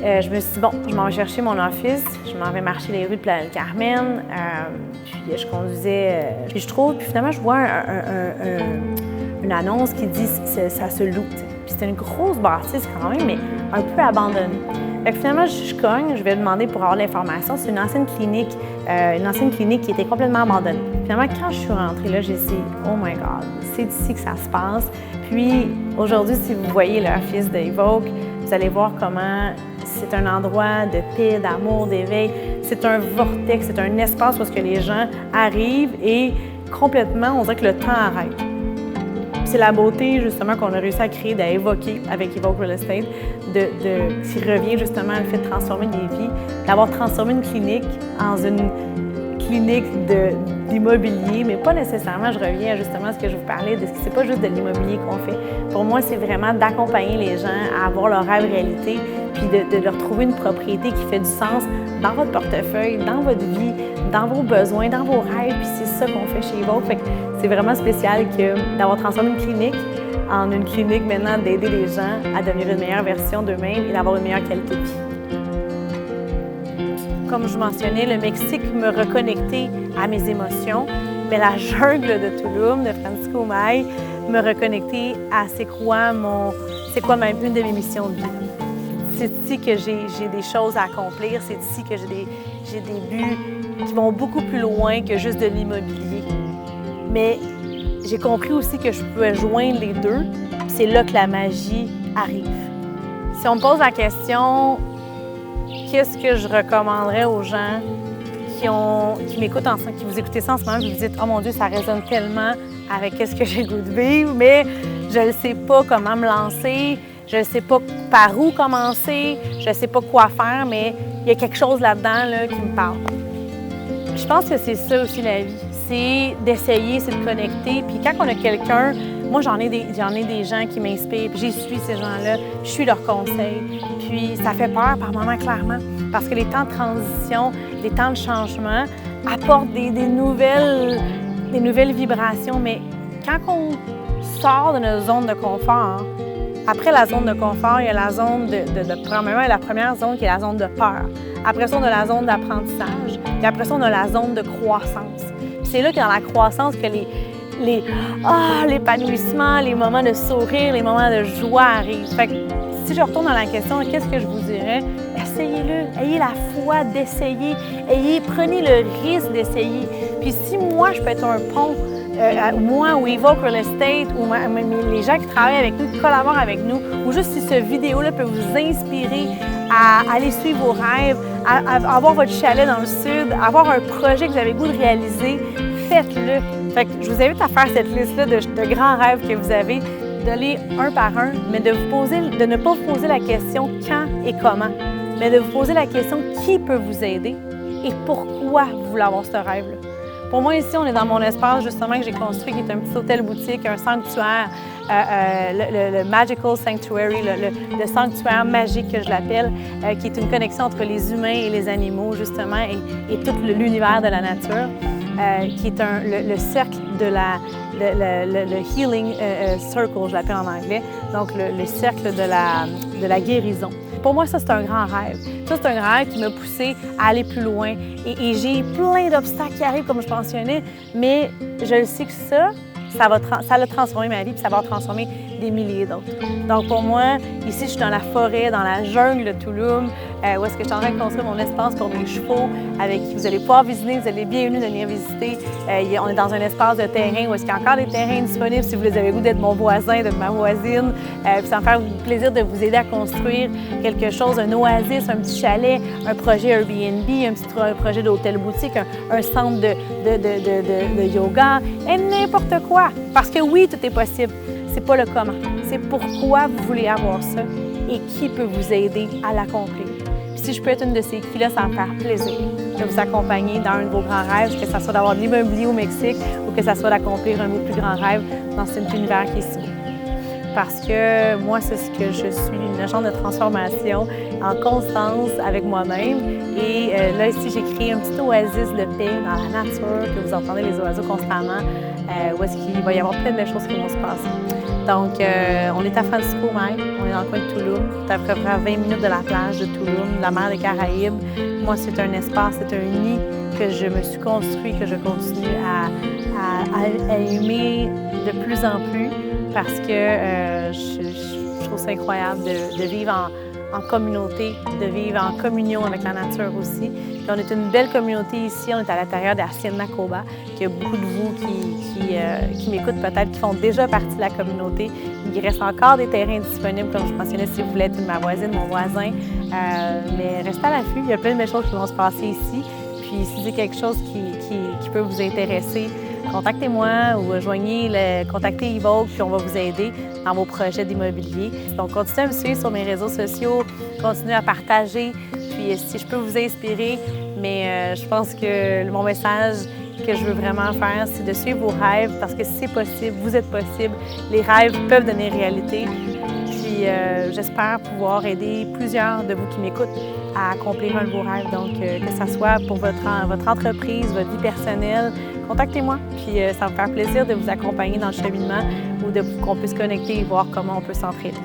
Je me suis dit, bon, je m'en vais chercher mon office, je m'en vais marcher les rues de Playa del Carmen, puis je conduisais, puis je trouve, puis finalement, je vois une annonce qui dit ça se loue. Puis c'était une grosse bâtisse quand même, mais un peu abandonnée. Fait que finalement, je cogne, je vais demander pour avoir l'information. C'est une ancienne clinique qui était complètement abandonnée. Finalement, quand je suis rentrée là, j'ai dit, oh my God, c'est ici que ça se passe. Puis aujourd'hui, si vous voyez l'office d'Evoke, vous allez voir comment c'est un endroit de paix, d'amour, d'éveil. C'est un vortex, c'est un espace où les gens arrivent et complètement, on dirait que le temps arrête. C'est la beauté, justement, qu'on a réussi à créer, d'évoquer avec Evoke Real Estate, qui revient justement le fait de transformer des vies, d'avoir transformé une clinique en une clinique d'immobilier, mais pas nécessairement, je reviens justement à ce que je vous parlais, c'est pas juste de l'immobilier qu'on fait. Pour moi, c'est vraiment d'accompagner les gens à avoir leur rêve réalité, puis de leur trouver une propriété qui fait du sens dans votre portefeuille, dans votre vie, dans vos besoins, dans vos rêves, puis c'est ça qu'on fait chez Evoke. Fait que c'est vraiment spécial d'avoir transformé une clinique en une clinique maintenant, d'aider les gens à devenir une meilleure version d'eux-mêmes et d'avoir une meilleure qualité de vie. Comme je mentionnais, le Mexique me reconnectait à mes émotions, mais la jungle de Tulum, de Francisco May, me reconnectait à c'est quoi même une de mes missions de vie. C'est ici que j'ai des choses à accomplir, c'est ici que j'ai des buts qui vont beaucoup plus loin que juste de l'immobilier. Mais j'ai compris aussi que je pouvais joindre les deux, c'est là que la magie arrive. Si on me pose la question, qu'est-ce que je recommanderais aux gens qui m'écoutent qui vous écoutez ça en ce moment, et vous dites « Oh mon Dieu, ça résonne tellement avec ce que j'ai le goût de vivre, mais je ne sais pas comment me lancer, je ne sais pas par où commencer, je ne sais pas quoi faire, mais il y a quelque chose là-dedans là, qui me parle. » Je pense que c'est ça aussi la vie, c'est d'essayer, c'est de connecter. Puis quand on a quelqu'un, moi j'en ai des gens qui m'inspirent, puis j'y suis ces gens-là, je suis leurs conseils. Puis ça fait peur par moments clairement, parce que les temps de transition, les temps de changement apportent des nouvelles vibrations. Mais quand on sort de notre zone de confort, après la zone de confort, il y a la zone premièrement, la première zone qui est la zone de peur. Après ça, on a la zone d'apprentissage. Puis après ça, on a la zone de croissance. Puis c'est là que dans la croissance que l'épanouissement, les moments de sourire, les moments de joie arrivent. Fait que si je retourne dans la question, qu'est-ce que je vous dirais? Essayez-le. Ayez la foi d'essayer. Prenez le risque d'essayer. Puis si moi, je peux être un pont, moi ou Evoke Real Estate, ou les gens qui travaillent avec nous, qui collaborent avec nous, ou juste si cette vidéo-là peut vous inspirer à aller suivre vos rêves, à avoir votre chalet dans le sud, à avoir un projet que vous avez le goût de réaliser, faites-le. Fait que je vous invite à faire cette liste-là de grands rêves que vous avez, d'aller un par un, mais de ne pas vous poser la question quand et comment, mais de vous poser la question qui peut vous aider et pourquoi vous voulez avoir ce rêve-là. Pour moi, ici, on est dans mon espace, justement, que j'ai construit, qui est un petit hôtel-boutique, un sanctuaire, le Magical Sanctuary, le sanctuaire magique que je l'appelle, qui est une connexion entre les humains et les animaux, justement, et tout l'univers de la nature, qui est le cercle le Healing Circle, je l'appelle en anglais, donc le cercle de la guérison. Pour moi, ça, c'est un grand rêve. Ça, c'est un rêve qui m'a poussée à aller plus loin. Et j'ai plein d'obstacles qui arrivent, comme je mentionnais, mais je le sais que ça a transformé ma vie, puis ça va transformer des milliers d'autres. Donc pour moi, ici, je suis dans la forêt, dans la jungle de Tulum, où est-ce que je suis en train de construire mon espace pour mes chevaux, avec qui vous allez pouvoir visiter, vous allez bienvenue de venir visiter. On est dans un espace de terrain où est-ce qu'il y a encore des terrains disponibles si vous avez le goût d'être mon voisin, de ma voisine, puis ça me fait plaisir de vous aider à construire quelque chose, un oasis, un petit chalet, un projet Airbnb, un petit projet d'hôtel-boutique, un centre de yoga, et n'importe quoi. Parce que oui, tout est possible. C'est pas le comment, c'est pourquoi vous voulez avoir ça et qui peut vous aider à l'accomplir. Puis si je peux être une de ces filles-là, ça va me faire plaisir de vous accompagner dans un de vos grands rêves, que ce soit d'avoir de l'immobilier au Mexique ou que ce soit d'accomplir un de vos plus grands rêves dans cet univers qui est ici. parce que moi, c'est ce que je suis, une agent de transformation en constance avec moi-même. Et là, ici, j'ai créé un petit oasis de paix dans la nature, que vous entendez les oiseaux constamment, où est-ce qu'il va y avoir plein de belles choses qui vont se passer. Donc, on est à Francisco Mike, on est dans le coin de Tulum, c'est à peu près à 20 minutes de la plage de Tulum, de la mer des Caraïbes. Moi, c'est un espace, c'est un nid que je me suis construit, que je continue à aimer de plus en plus parce que je trouve ça incroyable de vivre en communauté, de vivre en communion avec la nature aussi. Puis on est une belle communauté ici, on est à l'intérieur de Hacienda Coba, qu'il y a beaucoup de vous qui m'écoutent peut-être, qui font déjà partie de la communauté. Il reste encore des terrains disponibles, comme je mentionnais, si vous voulez être ma voisine, mon voisin. Mais restez à l'affût, il y a plein de belles choses qui vont se passer ici. Puis si c'est quelque chose qui peut vous intéresser, contactez-moi ou contactez Evoke, puis on va vous aider dans vos projets d'immobilier. Donc, continuez à me suivre sur mes réseaux sociaux, continuez à partager, puis si je peux vous inspirer, mais je pense que mon message que je veux vraiment faire, c'est de suivre vos rêves, parce que c'est possible, vous êtes possible, les rêves peuvent devenir réalité. Puis j'espère pouvoir aider plusieurs de vous qui m'écoutent à accomplir un de vos rêves. Donc, que ce soit pour votre entreprise, votre vie personnelle, contactez-moi. Puis ça me fait plaisir de vous accompagner dans le cheminement ou qu'on puisse connecter et voir comment on peut s'entraider.